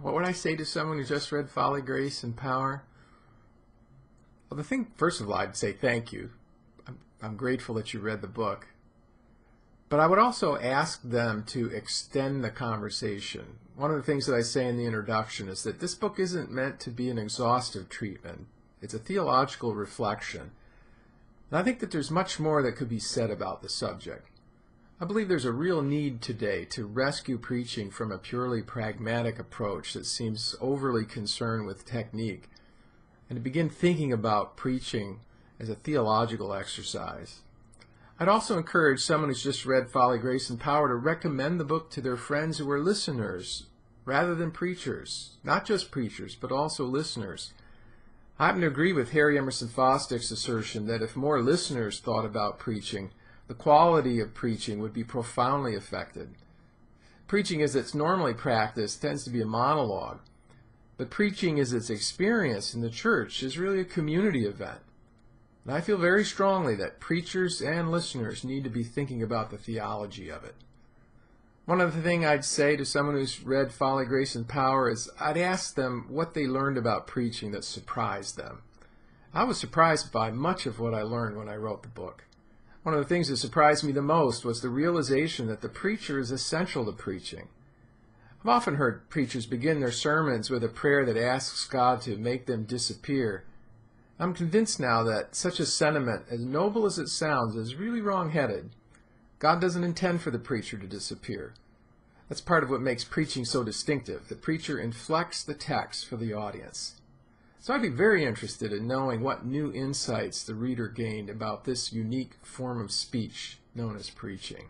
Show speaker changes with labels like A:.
A: What would I say to someone who just read Folly, Grace, and Power? Well, first of all, I'd say thank you. I'm grateful that you read the book. But I would also ask them to extend the conversation. One of the things that I say in the introduction is that this book isn't meant to be an exhaustive treatment. It's a theological reflection. And I think that there's much more that could be said about the subject. I believe there's a real need today to rescue preaching from a purely pragmatic approach that seems overly concerned with technique, and to begin thinking about preaching as a theological exercise. I'd also encourage someone who's just read Folly, Grace, and Power to recommend the book to their friends who are listeners rather than preachers. Not just preachers, but also listeners. I happen to agree with Harry Emerson Fosdick's assertion that if more listeners thought about preaching, the quality of preaching would be profoundly affected. Preaching as it's normally practiced tends to be a monologue, but preaching as it's experienced in the church is really a community event. And I feel very strongly that preachers and listeners need to be thinking about the theology of it. One other thing I'd say to someone who's read Folly, Grace, and Power is I'd ask them what they learned about preaching that surprised them. I was surprised by much of what I learned when I wrote the book. One of the things that surprised me the most was the realization that the preacher is essential to preaching. I've often heard preachers begin their sermons with a prayer that asks God to make them disappear. I'm convinced now that such a sentiment, as noble as it sounds, is really wrong-headed. God doesn't intend for the preacher to disappear. That's part of what makes preaching so distinctive. The preacher inflects the text for the audience. So I'd be very interested in knowing what new insights the reader gained about this unique form of speech known as preaching.